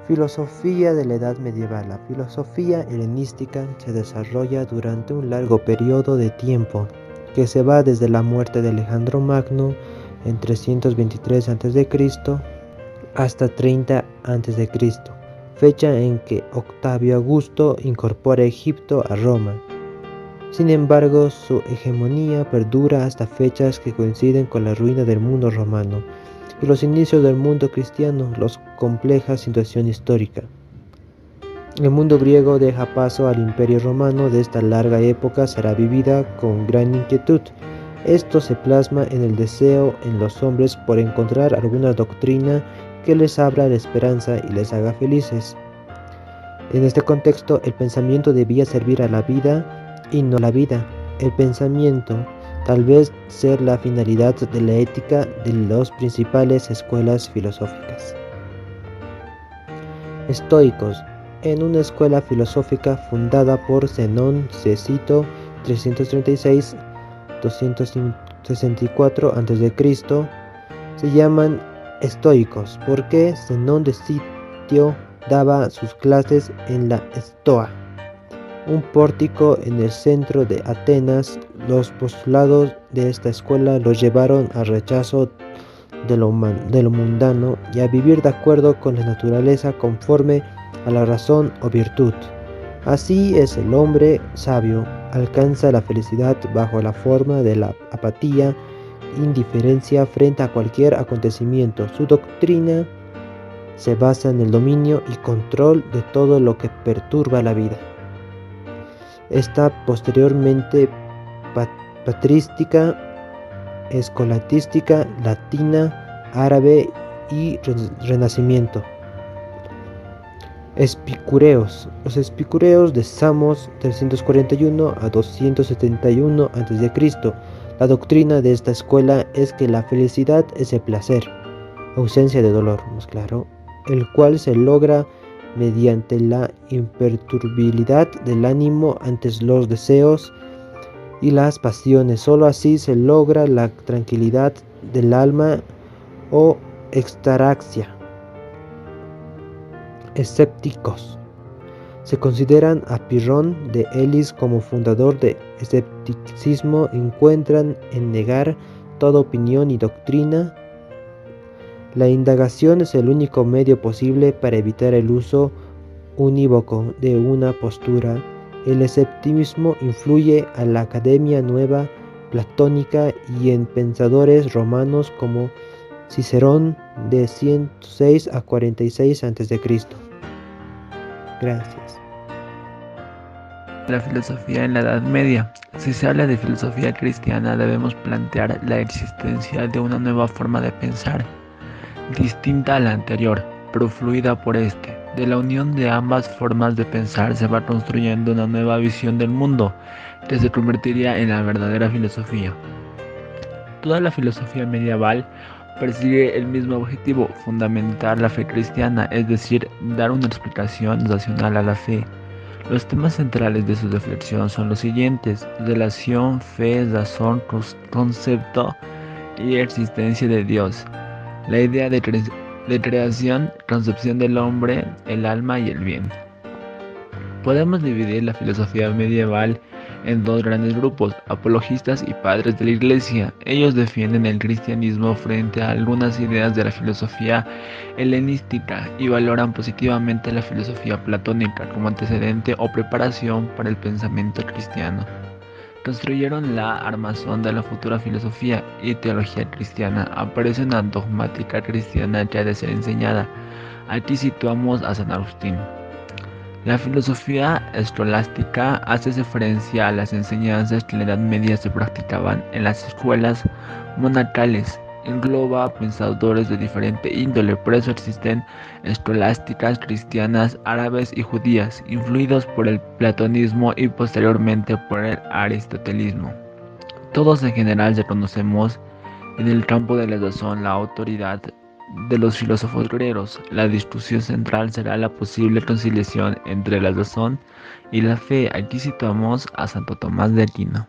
Filosofía de la Edad Medieval. La filosofía helenística se desarrolla durante un largo periodo de tiempo que se va desde la muerte de Alejandro Magno en 323 a.C. hasta 30 a.C., fecha en que Octavio Augusto incorpora Egipto a Roma. Sin embargo, su hegemonía perdura hasta fechas que coinciden con la ruina del mundo romano y los inicios del mundo cristiano, la compleja situación histórica. El mundo griego deja paso al Imperio Romano. De esta larga época será vivida con gran inquietud. Esto se plasma en el deseo en los hombres por encontrar alguna doctrina que les abra la esperanza y les haga felices. En este contexto, el pensamiento debía servir a la vida y no la vida. El pensamiento tal vez ser la finalidad de la ética de las principales escuelas filosóficas. Estoicos. En una escuela filosófica fundada por Zenón de Cito 336-264 a.C., se llaman estoicos porque Zenón de Cito daba sus clases en la Estoa, un pórtico en el centro de Atenas. Los postulados de esta escuela los llevaron al rechazo de lo mundano y a vivir de acuerdo con la naturaleza conforme a la razón o virtud. Así es el hombre sabio, alcanza la felicidad bajo la forma de la apatía, indiferencia frente a cualquier acontecimiento. Su doctrina se basa en el dominio y control de todo lo que perturba la vida. Esta posteriormente patrística, escolástica, latina, árabe y renacimiento. Epicureos. Los epicureos de Samos 341 a 271 a.C. La doctrina de esta escuela es que la felicidad es el placer, ausencia de dolor, más claro, el cual se logra mediante la imperturbabilidad del ánimo ante los deseos y las pasiones. Solo así se logra la tranquilidad del alma o extaraxia. Escépticos. Se consideran a Pirrón de Elis como fundador del escepticismo. Encuentran en negar toda opinión y doctrina. La indagación es el único medio posible para evitar el uso unívoco de una postura. El escepticismo influye a la Academia Nueva platónica y en pensadores romanos como Cicerón de 106 a 46 a.C. Gracias. La filosofía en la Edad Media. Si se habla de filosofía cristiana, debemos plantear la existencia de una nueva forma de pensar, distinta a la anterior, pero fluida por este. De la unión de ambas formas de pensar se va construyendo una nueva visión del mundo, que se convertiría en la verdadera filosofía. Toda la filosofía medieval persigue el mismo objetivo: fundamentar la fe cristiana, es decir, dar una explicación racional a la fe. Los temas centrales de su reflexión son los siguientes: relación, fe, razón, concepto y existencia de Dios, la idea de creación, concepción del hombre, el alma y el bien. Podemos dividir la filosofía medieval en dos grandes grupos: apologistas y padres de la Iglesia. Ellos defienden el cristianismo frente a algunas ideas de la filosofía helenística y valoran positivamente la filosofía platónica como antecedente o preparación para el pensamiento cristiano. Construyeron la armazón de la futura filosofía y teología cristiana. Aparece una dogmática cristiana que ha de ser enseñada. Aquí situamos a San Agustín. La filosofía escolástica hace referencia a las enseñanzas que en la Edad Media se practicaban en las escuelas monacales. Engloba a pensadores de diferente índole, por eso existen escolásticas cristianas, árabes y judías, influidos por el platonismo y posteriormente por el aristotelismo. Todos en general reconocemos en el campo de la razón la autoridad de los filósofos griegos. La discusión central será la posible conciliación entre la razón y la fe. Aquí situamos a Santo Tomás de Aquino.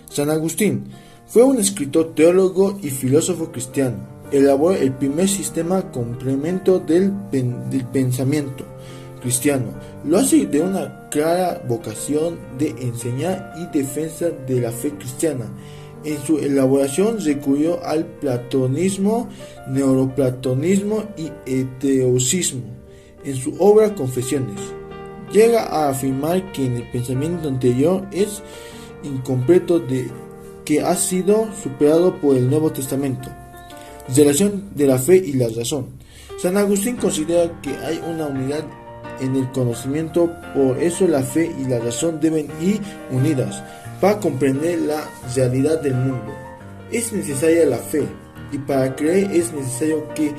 San Agustín fue un escritor, teólogo y filósofo cristiano. Elaboró el primer sistema complemento del pensamiento cristiano. Lo hace de una clara vocación de enseñar y defensa de la fe cristiana. En su elaboración recurrió al platonismo, neoplatonismo y heterodoxismo. En su obra Confesiones, llega a afirmar que el pensamiento anterior es incompleto, que ha sido superado por el Nuevo Testamento. Relación de la fe y la razón. San Agustín considera que hay una unidad en el conocimiento, por eso la fe y la razón deben ir unidas para comprender la realidad del mundo. Es necesaria la fe, y para creer es necesario que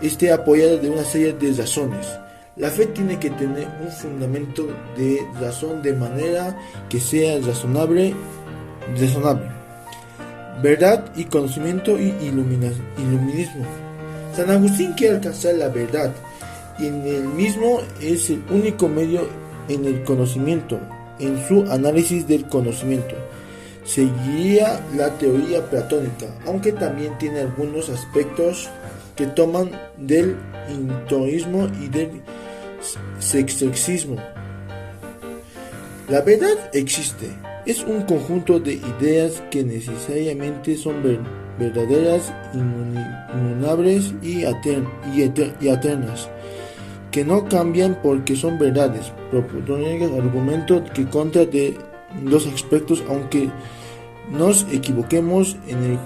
esté apoyada de una serie de razones. La fe tiene que tener un fundamento de razón de manera que sea razonable. Verdad y conocimiento y iluminismo. San Agustín quiere alcanzar la verdad, y en el mismo es el único medio en el conocimiento. En su análisis del conocimiento seguiría la teoría platónica, aunque también tiene algunos aspectos que toman del hinduismo y del sexismo. La verdad existe, es un conjunto de ideas que necesariamente son verdaderas, inmunables y eternas, que no cambian porque son verdades. Propone argumentos que contra de los aspectos, aunque nos equivoquemos en el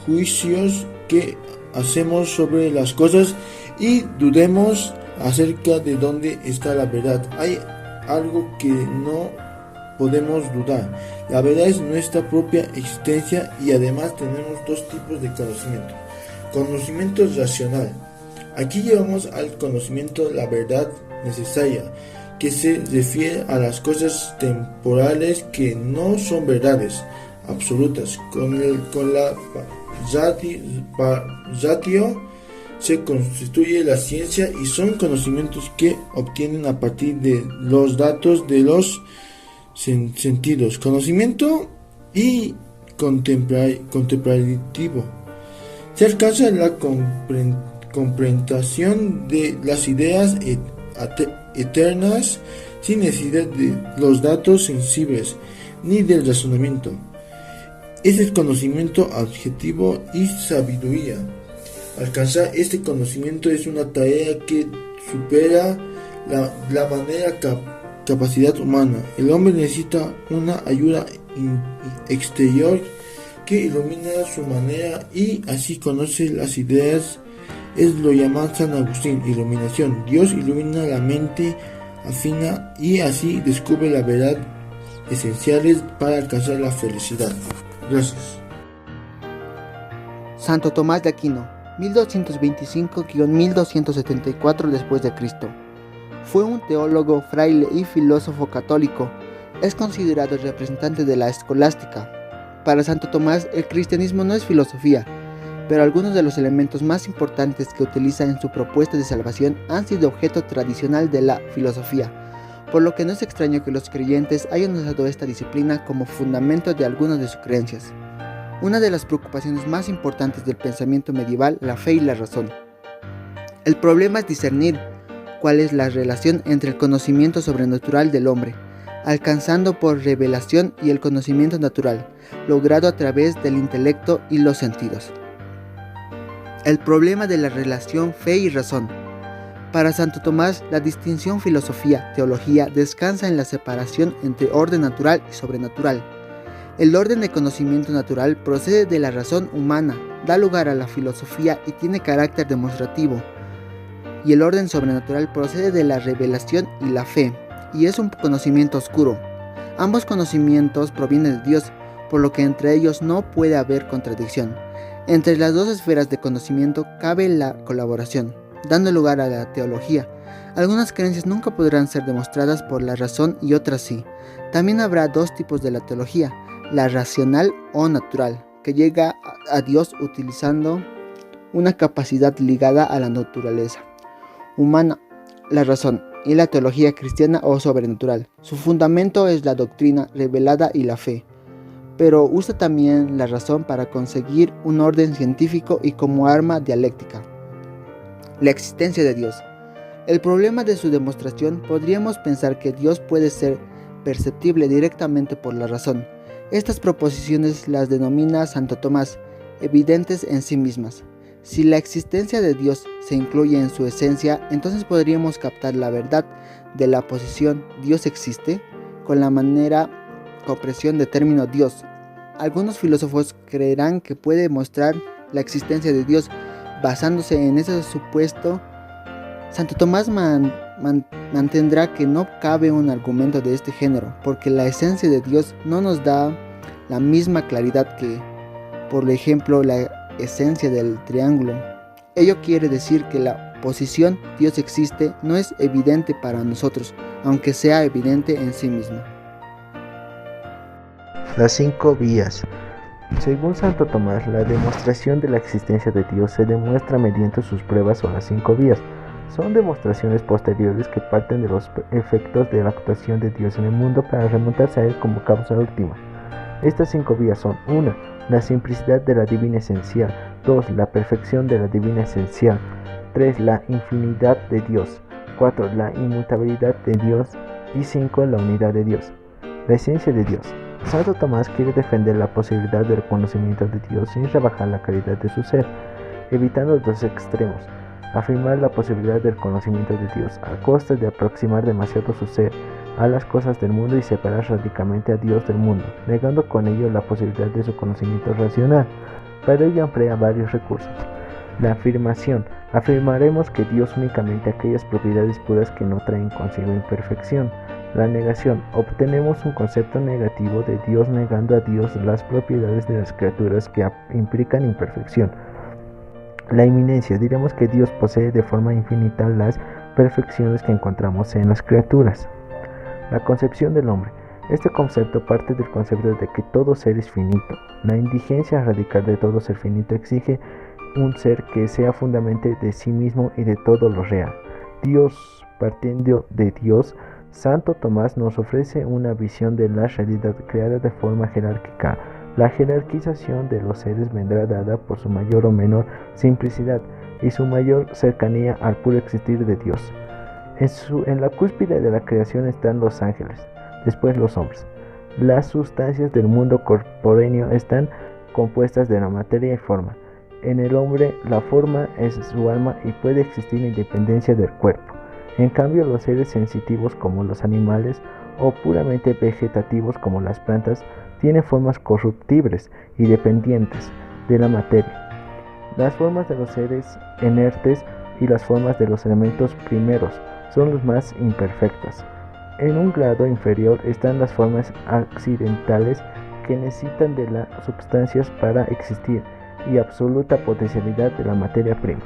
juicios que hacemos sobre las cosas y dudemos acerca de dónde está la verdad. Hay algo que no podemos dudar: la verdad es nuestra propia existencia, y además tenemos dos tipos de conocimiento. Conocimiento racional. Aquí llevamos al conocimiento la verdad necesaria, que se refiere a las cosas temporales que no son verdades absolutas. Con la ratio se constituye la ciencia, y son conocimientos que obtienen a partir de los datos de los sentidos. Conocimiento y contemplativo. Se alcanza la comprensión de las ideas eternas sin necesidad de los datos sensibles ni del razonamiento. Es el conocimiento objetivo y sabiduría. Alcanzar este conocimiento es una tarea que supera la manera capacidad humana. El hombre necesita una ayuda exterior que ilumina su manera y así conoce las ideas. Es lo llama San Agustín iluminación. Dios ilumina la mente, afina y así descubre la verdad esenciales para alcanzar la felicidad. Gracias. Santo Tomás de Aquino, 1225-1274 después de Cristo. Fue un teólogo, fraile y filósofo católico. Es considerado el representante de la escolástica. Para Santo Tomás, el cristianismo no es filosofía, pero algunos de los elementos más importantes que utiliza en su propuesta de salvación han sido objeto tradicional de la filosofía, por lo que no es extraño que los creyentes hayan usado esta disciplina como fundamento de algunas de sus creencias. Una de las preocupaciones más importantes del pensamiento medieval, la fe y la razón. El problema es discernir cuál es la relación entre el conocimiento sobrenatural del hombre, alcanzando por revelación, y el conocimiento natural, logrado a través del intelecto y los sentidos. El problema de la relación fe y razón. Para Santo Tomás, la distinción filosofía-teología descansa en la separación entre orden natural y sobrenatural. El orden de conocimiento natural procede de la razón humana, da lugar a la filosofía y tiene carácter demostrativo. Y el orden sobrenatural procede de la revelación y la fe, y es un conocimiento oscuro. Ambos conocimientos provienen de Dios, por lo que entre ellos no puede haber contradicción. Entre las dos esferas de conocimiento cabe la colaboración, dando lugar a la teología. Algunas creencias nunca podrán ser demostradas por la razón y otras sí. También habrá dos tipos de la teología: la racional o natural, que llega a Dios utilizando una capacidad ligada a la naturaleza humana, la razón y la teología cristiana o sobrenatural. Su fundamento es la doctrina revelada y la fe, pero usa también la razón para conseguir un orden científico y como arma dialéctica. La existencia de Dios. El problema de su demostración, podríamos pensar que Dios puede ser perceptible directamente por la razón. Estas proposiciones las denomina Santo Tomás evidentes en sí mismas. Si la existencia de Dios se incluye en su esencia, entonces podríamos captar la verdad de la posición Dios existe con la manera comprensión del término Dios. Algunos filósofos creerán que puede mostrar la existencia de Dios basándose en ese supuesto. Santo Tomás mantendrá que no cabe un argumento de este género, porque la esencia de Dios no nos da la misma claridad que, por ejemplo, la esencia del triángulo. Ello quiere decir que la posición Dios existe no es evidente para nosotros, aunque sea evidente en sí misma. Las 5 vías. Según Santo Tomás, la demostración de la existencia de Dios se demuestra mediante sus pruebas o las 5 vías. Son demostraciones posteriores que parten de los efectos de la actuación de Dios en el mundo para remontarse a Él como causa última. Estas 5 vías son: 1. La simplicidad de la divina esencial. 2. La perfección de la divina esencial. 3. La infinidad de Dios. 4. La inmutabilidad de Dios. Y 5. La unidad de Dios. La esencia de Dios. Santo Tomás quiere defender la posibilidad del conocimiento de Dios sin rebajar la calidad de su ser, evitando los extremos. Afirmar la posibilidad del conocimiento de Dios a costa de aproximar demasiado su ser a las cosas del mundo y separar radicalmente a Dios del mundo, negando con ello la posibilidad de su conocimiento racional. Para ello emplea varios recursos. La afirmación. Afirmaremos que Dios únicamente aquellas propiedades puras que no traen consigo imperfección. La negación. Obtenemos un concepto negativo de Dios negando a Dios las propiedades de las criaturas que implican imperfección. La inminencia. Diremos que Dios posee de forma infinita las perfecciones que encontramos en las criaturas. La concepción del hombre. Este concepto parte del concepto de que todo ser es finito. La indigencia radical de todo ser finito exige un ser que sea fundamente de sí mismo y de todo lo real. Dios, partiendo de Dios, Santo Tomás nos ofrece una visión de la realidad creada de forma jerárquica. La jerarquización de los seres vendrá dada por su mayor o menor simplicidad y su mayor cercanía al puro existir de Dios. En la cúspide de la creación están los ángeles, después los hombres. Las sustancias del mundo corpóreo están compuestas de la materia y forma. En el hombre la forma es su alma y puede existir en independencia del cuerpo. En cambio, los seres sensitivos como los animales o puramente vegetativos como las plantas tienen formas corruptibles y dependientes de la materia. Las formas de los seres inertes y las formas de los elementos primeros son las más imperfectas. En un grado inferior están las formas accidentales que necesitan de las sustancias para existir y absoluta potencialidad de la materia prima.